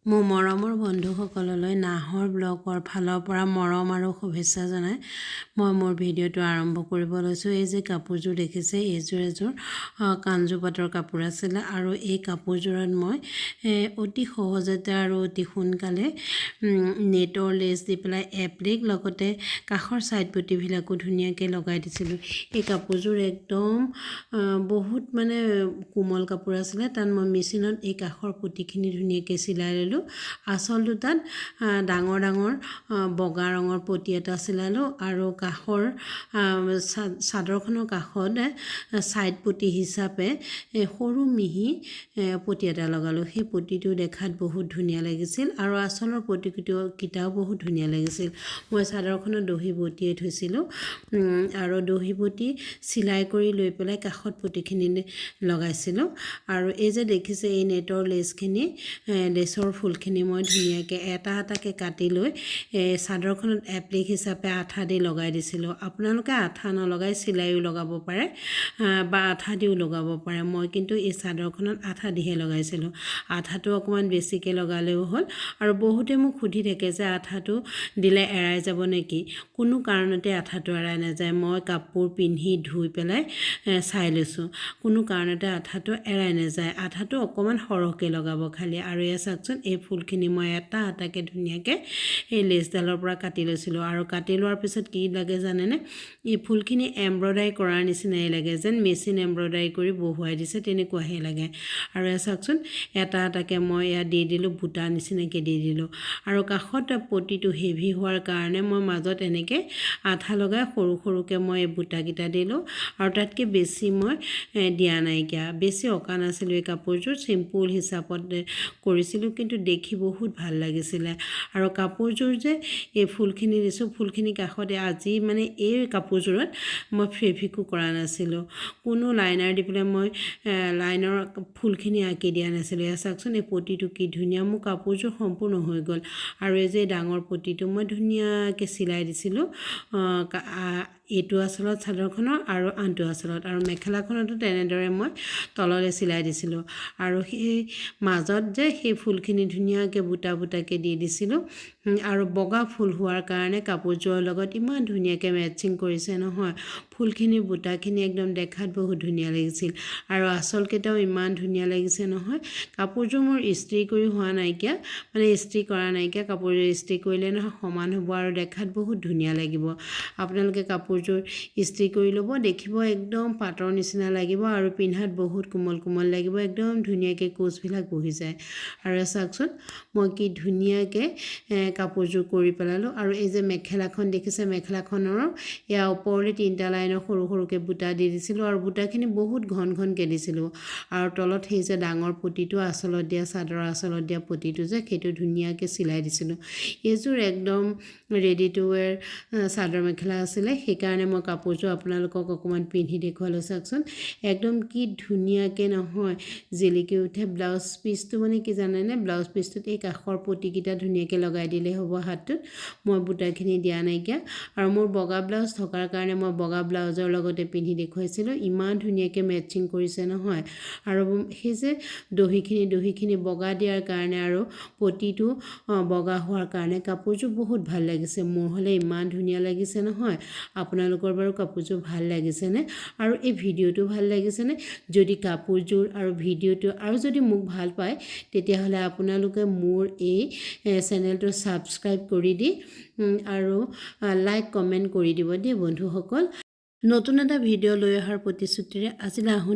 মোৰ মৰমৰ বন্ধুসকললৈ নাহৰ ব্লগৰ ফালৰ পৰা মৰম আৰু শুভেচ্ছা জনাই মই মোৰ ভিডিঅ'টো আৰম্ভ কৰিব লৈছোঁ। এই যে কাপোৰযোৰ দেখিছে, এইযোৰ এযোৰ কাঞ্জু পাটৰ কাপোৰ আছিলে আৰু এই কাপোৰযোৰত মই অতি সহজতে আৰু অতি সোনকালে নেটৰ লেচ দি পেলাই এপ্লিক লগতে কাষৰ ছাইড পটিবিলাকো ধুনীয়াকৈ লগাই দিছিলোঁ। এই কাপোৰযোৰ একদম বহুত মানে কোমল কাপোৰ আছিলে। তাত মই মেচিনত এই কাষৰ পটিখিনি ধুনীয়াকৈ চিলাই ল'লোঁ। আঁচল দুটাত ডাঙৰ ডাঙৰ বগা ৰঙৰ পটি এটা চিলালোঁ আৰু কাষৰ চাদৰখনৰ কাষত ছাইড পটি হিচাপে সৰু মিহি পটি এটা লগালোঁ। সেই পটিটো দেখাত বহুত ধুনীয়া লাগিছিল আৰু আঁচলৰ পটিকেইটাও বহুত ধুনীয়া লাগিছিল। মই চাদৰখনত দহি বটিয়াই থৈছিলোঁ আৰু দহি বটি চিলাই কৰি লৈ পেলাই কাষত পটিখিনি লগাইছিলোঁ। আৰু এই যে দেখিছে এই নেটৰ লেচখিনি, লেচৰ ফুলখিনি মই ধুনীয়াকৈ এটা এটাকৈ কাটি লৈ চাদৰখনত এপ্লিক হিচাপে আঠা দি লগাই দিছিলোঁ। আপোনালোকে আঠা নলগাই চিলাইও লগাব পাৰে বা আঠা দিও লগাব পাৰে। মই কিন্তু এই চাদৰখনত আঠা দিহে লগাইছিলোঁ। আঠাটো অকণমান বেছিকৈ লগালেও হ'ল। আৰু বহুতে মোক সুধি থাকে যে আঠাটো দিলে এৰাই যাব নেকি? কোনো কাৰণতে আঠাটো এৰাই নাযায়। মই কাপোৰ পিন্ধি ধুই পেলাই চাই লৈছোঁ, কোনো কাৰণতে আঠাটো এৰাই নাযায়। আঠাটো অকণমান সৰহকৈ লগাব খালি। আৰু এয়া চাওকচোন, এই ফুলখিনি মই এটা এটাকৈ ধুনীয়াকৈ এই লেচডালৰ পৰা কাটি লৈছিলোঁ। আৰু কাটি লোৱাৰ পিছত কি লাগে জানেনে? এই ফুলখিনি এম্ব্ৰইডাৰী কৰাৰ নিচিনাই লাগে, যেন মেচিন এম্ব্ৰইডাৰী কৰি বহুৱাই দিছে তেনেকুৱাহে লাগে। আৰু এয়া চাওকচোন, এটা এটাকৈ মই ইয়াত দি দিলোঁ, বুটা নিচিনাকৈ দি দিলোঁ। আৰু কাষত পটিটো হেভি হোৱাৰ কাৰণে মই মাজত এনেকৈ আঠা লগাই সৰু সৰুকৈ মই এই বুটাকেইটা দিলোঁ। আৰু তাতকৈ বেছি মই দিয়া নাইকিয়া, বেছি অঁকা নাছিলোঁ। এই কাপোৰযোৰ চিম্পুল হিচাপত কৰিছিলোঁ, কিন্তু দেখি বহুত ভাল লাগিছিলে। আৰু কাপোৰযোৰ যে এই ফুলখিনি দিছোঁ, ফুলখিনি কাষতে আজি মানে এই কাপোৰযোৰত মই ফেব্ৰিকো কৰা নাছিলোঁ, কোনো লাইনাৰ দি পেলাই মই লাইনৰ ফুলখিনি আঁকি দিয়া নাছিলোঁ। এয়া চাওকচোন, এই পটিটো কি ধুনীয়া। মোৰ কাপোৰযোৰ সম্পূৰ্ণ হৈ গ'ল। আৰু এই যে ডাঙৰ পটিটো মই ধুনীয়াকৈ চিলাই দিছিলোঁ, এইটো আঁচলত চাদৰখনৰ আৰু আনটো আঁচলত। আৰু মেখেলাখনতো তেনেদৰে মই তললৈ চিলাই দিছিলোঁ। আৰু সেই মাজত যে সেই ফুলখিনি ধুনীয়াকৈ বুটা বুটাকৈ দি দিছিলোঁ। আৰু বগা ফুল হোৱাৰ কাৰণে কাপোৰযোৰৰ লগত ইমান ধুনীয়াকৈ মেটচিং কৰিছে নহয়। ফুলখিনি বুটাখিনি একদম দেখাত বহুত ধুনীয়া লাগিছিল। আৰু আঁচলকেইটাও ইমান ধুনীয়া লাগিছে নহয়। কাপোৰযোৰ মোৰ ইস্ত্ৰি কৰি হোৱা নাইকিয়া, মানে ইস্ত্ৰি কৰা নাইকিয়া। কাপোৰযোৰ ইস্ত্ৰি কৰিলে নহয় সমান হ'ব আৰু দেখাত বহুত ধুনীয়া লাগিব। আপোনালোকে কাপোৰযোৰ ইস্ত্ৰি কৰি ল'ব, দেখিব একদম পাটৰ নিচিনা লাগিব আৰু পিন্ধাত বহুত কোমল কোমল লাগিব, একদম ধুনীয়াকৈ কোচবিলাক বহি যায়। আৰু চাওকচোন, মই কি ধুনীয়াকৈ কাপোৰযোৰ কৰি পেলালোঁ। আৰু এই যে মেখেলাখন দেখিছে, মেখেলাখনৰ ইয়াৰ ওপৰলৈ 3টা লাইনৰ সৰু সৰুকৈ বুটা দি দিছিলোঁ। আৰু বুটাখিনি বহুত ঘন ঘনকৈ দিছিলোঁ। আৰু তলত সেই যে ডাঙৰ পটিটো আঁচলত দিয়া, চাদৰৰ আঁচলত দিয়া পটিটো যে, সেইটো ধুনীয়াকৈ চিলাই দিছিলোঁ। এইযোৰ একদম ৰেডি টু ৱেৰ চাদৰ মেখেলা আছিলে, সেইকাৰণে মই কাপোৰযোৰ আপোনালোকক অকণমান পিন্ধি দেখুৱালোঁ। চাওকচোন, একদম কি ধুনীয়াকৈ নহয় জিলিকি উঠে। ব্লাউজ পিচটো মানে কি জানেনে? ব্লাউজ পিচটোত এই কাষৰ পটিকেইটা ধুনীয়াকৈ লগাই দিলেই হ'ব হাতটোত। মই বুটাখিনি দিয়া নাইকিয়া। আৰু মোৰ বগা ব্লাউজ থকাৰ কাৰণে মই বগা ব্লাউজৰ লগতে পিন্ধি দেখুৱাইছিলোঁ। ইমান ধুনীয়াকৈ মেটচিং কৰিছে নহয়। আৰু সেই যে দহিখিনি বগা দিয়াৰ কাৰণে আৰু পটিটো বগা হোৱাৰ কাৰণে কাপোৰযোৰ বহুত ভাল লাগিছে। মোৰ হ'লে ইমান ধুনীয়া লাগিছে নহয়। আপোনালোকৰ বাৰু কাপোৰযোৰ ভাল লাগিছেনে? আৰু এই ভিডিঅ'টো ভাল লাগিছেনে? যদি কাপোৰযোৰ আৰু ভিডিঅ'টো আৰু যদি মোক ভাল পায়, তেতিয়াহ'লে আপোনালোকে মোৰ এই চেনেলটো ছাবস্ক্ৰাইব কৰি দি আৰু লাইক কমেণ্ট কৰি দিব দেই বন্ধুসকল। নতুন এটা ভিডিঅ' লৈ অহাৰ প্ৰতিশ্ৰুতিৰে আজিলৈ আহোঁ।